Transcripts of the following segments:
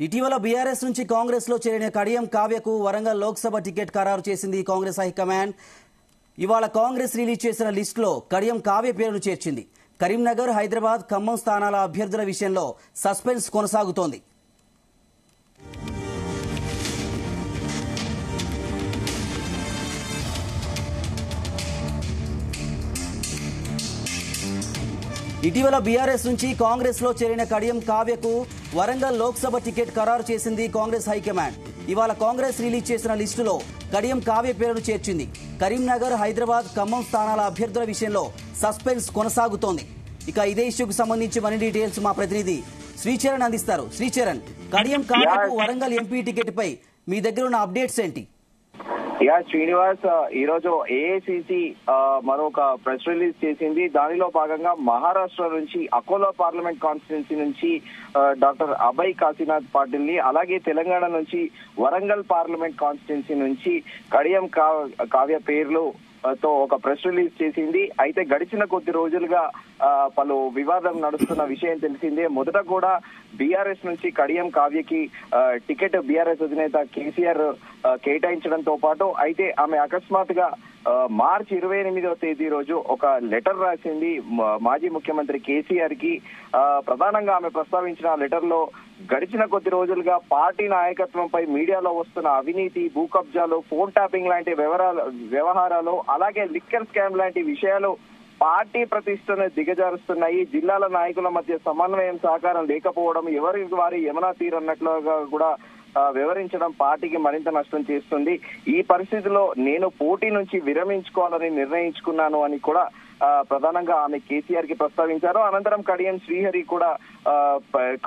ఇటీవల బీఆర్ఎస్ నుంచి కాంగ్రెస్ లో చేరిన కడియం కావ్యకు వరంగల్ లోక్సభ టికెట్ ఖరారు చేసింది కాంగ్రెస్ హైకమాండ్. ఇవాళ కాంగ్రెస్ రిలీజ్ చేసిన లిస్టులో కడియం కావ్య పేరును చేర్చింది. కరీంనగర్, హైదరాబాద్, ఖమ్మం స్థానాల అభ్యర్థుల విషయంలో సస్పెన్స్ కొనసాగుతోంది. ఇటీవల బీఆర్ఎస్ నుంచి కాంగ్రెస్ లో చేరిన కడియం కావ్యకు వరంగల్ లోక్సభ టికెట్ ఖరారు చేసింది కాంగ్రెస్ హైకమాండ్. ఇవాళ కాంగ్రెస్ రిలీజ్ చేసిన లిస్టులో కడియం కావ్య పేరును చేర్చింది. కరీంనగర్, హైదరాబాద్, ఖమ్మం స్థానాల అభ్యర్థుల విషయంలో సస్పెన్స్ కొనసాగుతోంది. ఇక ఇదే ఇష్యూకు సంబంధించి మరిన్ని డీటెయిల్స్ మా ప్రతినిధి శ్రీచరణ్ అందిస్తారు. శ్రీచరణ్, కడియం కావ్యకు వరంగల్ ఎంపీ టికెట్ పై మీ దగ్గర ఉన్న అప్డేట్స్ ఏంటి? శ్రీనివాస్, ఈ రోజు ఏఐసిసి మరొక ప్రెస్ రిలీజ్ చేసింది. దానిలో భాగంగా మహారాష్ట్ర నుంచి అకోలా పార్లమెంట్ కాన్స్టిట్యున్సీ నుంచి డాక్టర్ అభయ్ కాశీనాథ్ పాటిల్ ని, అలాగే తెలంగాణ నుంచి వరంగల్ పార్లమెంట్ కాన్స్టిట్యున్సీ నుంచి కడియం కావ్య పేర్లు తో ఒక ప్రెస్ రిలీజ్ చేసింది. అయితే గడిచిన కొద్ది రోజులుగా పలు వివాదం నడుస్తున్న విషయం తెలిసిందే. మొదట కూడా బీఆర్ఎస్ నుంచి కడియం కావ్యకి టికెట్ బీఆర్ఎస్ అధినేత కేసీఆర్ కేటాయించడంతో పాటు అయితే ఆమె అకస్మాత్తుగా మార్చి 28వ తేదీ రోజు ఒక లెటర్ రాసింది మాజీ ముఖ్యమంత్రి కేసీఆర్ కి. ప్రధానంగా ఆమె ప్రస్తావించిన లెటర్ లో గడిచిన కొద్ది రోజులుగా పార్టీ నాయకత్వంపై మీడియాలో వస్తున్న అవినీతి, భూ కబ్జాలు, ఫోన్ ట్యాపింగ్ లాంటి వ్యవహారాలు, అలాగే లిక్కర్ స్కామ్ లాంటి విషయాలు పార్టీ ప్రతిష్టను దిగజారుస్తున్నాయి. జిల్లాల నాయకుల మధ్య సమన్వయం, సహకారం లేకపోవడం, ఎవరి వారి యమునా తీరన్నట్లుగా కూడా వివరించడం పార్టీకి మరింత నష్టం చేస్తుంది. ఈ పరిస్థితిలో నేను పోటీ నుంచి విరమించుకోవాలని నిర్ణయించుకున్నాను అని కూడా ప్రధానంగా ఆమె కేసీఆర్ కి ప్రస్తావించారు. అనంతరం కడియం శ్రీహరి కూడా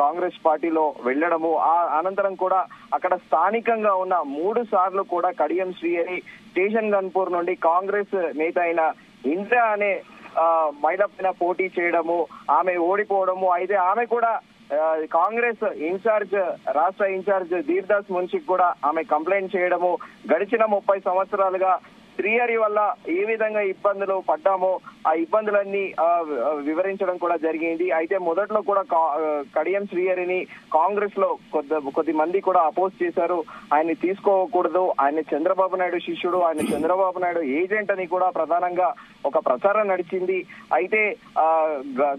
కాంగ్రెస్ పార్టీలో వెళ్లడము, అనంతరం కూడా అక్కడ స్థానికంగా ఉన్న 3 సార్లు కూడా కడియం శ్రీహరి స్టేషన్ గన్పూర్ నుండి కాంగ్రెస్ నేత అయిన ఇంద్ర అనే మహిళ పైన పోటీ చేయడము, ఆమె ఓడిపోవడము. అయితే ఆమె కూడా కాంగ్రెస్ రాష్ట్ర ఇన్ఛార్జ్ ధీర్దాస్ మున్షికి కూడా ఆమె కంప్లైంట్ చేయడము, గడిచిన 30 సంవత్సరాలుగా శ్రీహరి వల్ల ఏ విధంగా ఇబ్బందులు పడ్డామో ఆ ఇబ్బందులన్నీ వివరించడం కూడా జరిగింది. అయితే మొదట్లో కూడా కడియం శ్రీహరిని కాంగ్రెస్ లో కొద్ది మంది కూడా అపోజ్ చేశారు. ఆయన్ని తీసుకోకూడదు, ఆయన చంద్రబాబు నాయుడు శిష్యుడు, ఆయన చంద్రబాబు నాయుడు ఏజెంట్ అని కూడా ప్రధానంగా ఒక ప్రచారం నడిచింది. అయితే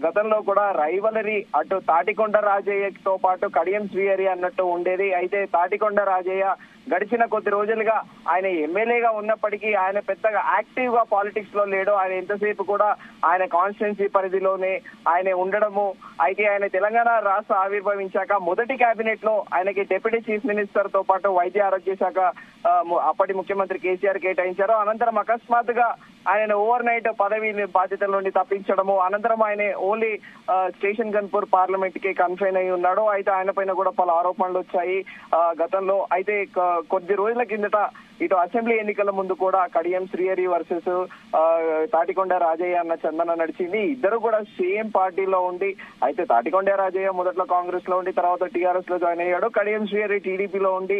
గతంలో కూడా రైవలరీ అటు తాటికొండ రాజయ్యతో పాటు కడియం శ్రీహరి అన్నట్టు ఉండేది. అయితే తాటికొండ రాజయ్య గడిచిన కొద్ది రోజులుగా ఆయన ఎమ్మెల్యేగా ఉన్నప్పటికీ ఆయన పెద్దగా యాక్టివ్ గా పాలిటిక్స్ లో లేడు. ఆయన ఎంతసేపు కూడా ఆయన కాన్స్టిట్యున్సీ పరిధిలోనే ఆయన ఉండడము. అయితే ఆయన తెలంగాణ రాష్ట్ర ఆవిర్భవించాక మొదటి కేబినెట్ లో ఆయనకి డిప్యూటీ చీఫ్ మినిస్టర్ తో పాటు వైద్య ఆరోగ్య శాఖ అప్పటి ముఖ్యమంత్రి కేసీఆర్ కేటాయించారు. అనంతరం అకస్మాత్తుగా ఆయన ఓవర్ నైట్ పదవి బాధ్యతల నుండి తప్పించడము, అనంతరం ఆయన ఓన్లీ స్టేషన్ గన్పూర్ పార్లమెంట్ కి కన్ఫైన్ అయి ఉన్నాడు. అయితే ఆయన పైన కూడా పలు ఆరోపణలు వచ్చాయి గతంలో. అయితే కొద్ది రోజుల కిందట ఇటు అసెంబ్లీ ఎన్నికల ముందు కూడా కడియం శ్రీహరి వర్సెస్ తాటికొండ రాజయ్య అన్న చందన నడిచింది. ఇద్దరు కూడా సేమ్ పార్టీలో ఉండి, అయితే తాటికొండ రాజయ్య మొదట్లో కాంగ్రెస్ లో ఉండి తర్వాత టీఆర్ఎస్ లో జాయిన్ అయ్యాడు. కడియం శ్రీహరి టీడీపీలో ఉండి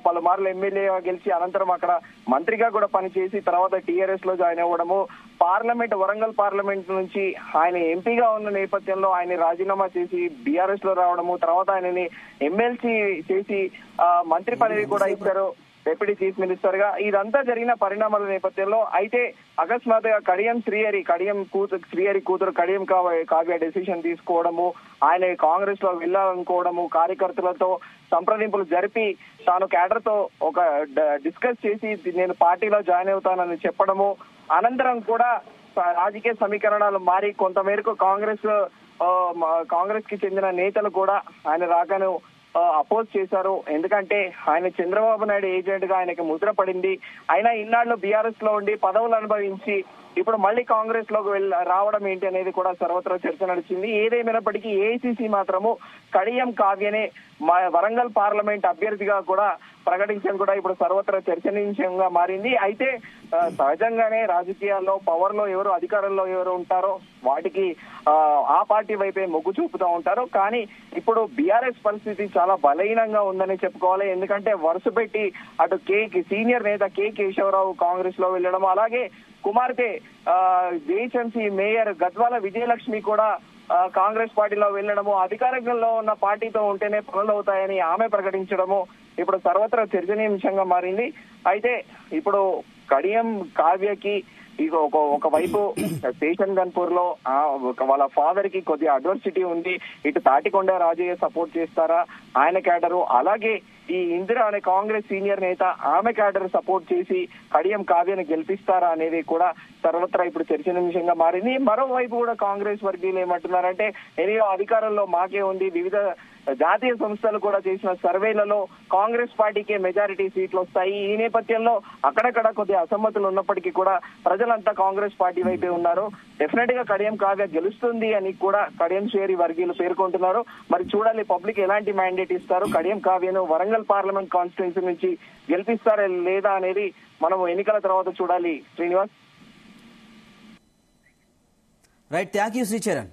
పలుమార్లు ఎమ్మెల్యేగా గెలిచి అనంతరం అక్కడ మంత్రిగా కూడా పనిచేసి తర్వాత టీఆర్ఎస్ లో జాయిన్ అవ్వడము, వరంగల్ పార్లమెంట్ నుంచి ఆయన ఎంపీగా ఉన్న నేపథ్యంలో ఆయన రాజీనామా చేసి బీఆర్ఎస్ లో రావడము, తర్వాత ఆయనని ఎమ్మెల్సీ చేసి మంత్రి పదవి కూడా ఇచ్చారు డిప్యూటీ చీఫ్ మినిస్టర్ గా. ఇదంతా జరిగిన పరిణామాల నేపథ్యంలో అయితే అకస్మాత్తుగా కడియం శ్రీహరి కూతురు కడియం కావ్య డెసిషన్ తీసుకోవడము, ఆయన కాంగ్రెస్ లో వెళ్లాలనుకోవడము, కార్యకర్తలతో సంప్రదింపులు జరిపి తాను క్యాడర్ తో ఒక డిస్కస్ చేసి నేను పార్టీలో జాయిన్ అవుతానని చెప్పడము, అనంతరం కూడా రాజకీయ సమీకరణాలు మారి కొంతమేరకు కాంగ్రెస్ కి చెందిన నేతలు కూడా ఆయన రాకను అపోజ్ చేశారు. ఎందుకంటే ఆయన చంద్రబాబు నాయుడు ఏజెంట్ గా ఆయనకి ముద్ర పడింది. అయినా ఇన్నాళ్ళు బీఆర్ఎస్ లో ఉండి పదవులు అనుభవించి ఇప్పుడు మళ్ళీ కాంగ్రెస్ లోకి రావడం ఏంటి అనేది కూడా సర్వత్రా చర్చ నడిచింది. ఏదేమైనప్పటికీ ఏఐసిసి మాత్రము కడియం కావ్యనే వరంగల్ పార్లమెంట్ అభ్యర్థిగా కూడా ప్రకటించడం కూడా ఇప్పుడు సర్వత్రా చర్చనీయాంశంగా మారింది. అయితే సహజంగానే రాజకీయాల్లో పవర్ లో ఎవరు అధికారంలో ఎవరు ఉంటారో వాటికి ఆ పార్టీ వైపే మొగ్గు చూపుతూ ఉంటారు. కానీ ఇప్పుడు బీఆర్ఎస్ పరిస్థితి చాలా బలహీనంగా ఉందని చెప్పుకోవాలి. ఎందుకంటే వరుస పెట్టి అటు సీనియర్ నేత కె కేశవరావు కాంగ్రెస్ లో వెళ్లడం, అలాగే కుమార్తె జిహెచ్ఎంసీ మేయర్ గద్వాల విజయలక్ష్మి కూడా కాంగ్రెస్ పార్టీలో వెళ్ళడము, అధికారంలో ఉన్న పార్టీతో ఉంటేనే పనులు అవుతాయని ఆమె ప్రకటించడము ఇప్పుడు సర్వత్రా చర్చనీయాంశంగా మారింది. అయితే ఇప్పుడు కడియం కావ్యకి ఇక ఒకవైపు స్టేషన్ గన్పూర్ లో వాళ్ళ ఫాదర్ కి కొద్దిగా అడ్వర్సిటీ ఉంది. ఇటు తాటికొండ రాజయ్య సపోర్ట్ చేస్తారా ఆయన క్యాడరు, అలాగే ఈ ఇందిరా అనే కాంగ్రెస్ సీనియర్ నేత ఆమె క్యాడర్ సపోర్ట్ చేసి కడియం కావ్యను గెలిపిస్తారా అనేది కూడా సర్వత్రా ఇప్పుడు చర్చనీయాంశంగా మారింది. మరోవైపు కూడా కాంగ్రెస్ వర్గీయులు ఏమంటున్నారంటే ఎనియో అధికారంలో మాకే ఉంది, వివిధ జాతీయ సంస్థలు కూడా చేసిన సర్వేలలో కాంగ్రెస్ పార్టీకే మెజారిటీ సీట్లు వస్తాయి. ఈ నేపథ్యంలో అక్కడక్కడ కొద్దిగా అసమ్మతులు ఉన్నప్పటికీ కూడా ప్రజలంతా కాంగ్రెస్ పార్టీ వైపే ఉన్నారు. డెఫినెట్ గా కడియం కావ్య గెలుస్తుంది అని కూడా కడియం షేరి వర్గీయులు పేర్కొంటున్నారు. మరి చూడాలి పబ్లిక్ ఎలాంటి మ్యాండేట్ ఇస్తారు, కడియం కావ్యను వరంగల్ పార్లమెంట్ కాన్స్టిట్యున్సీ నుంచి గెలిపిస్తారా లేదా అనేది మనం ఎన్నికల తర్వాత చూడాలి. Srinivas. Right, thank you Sricharan.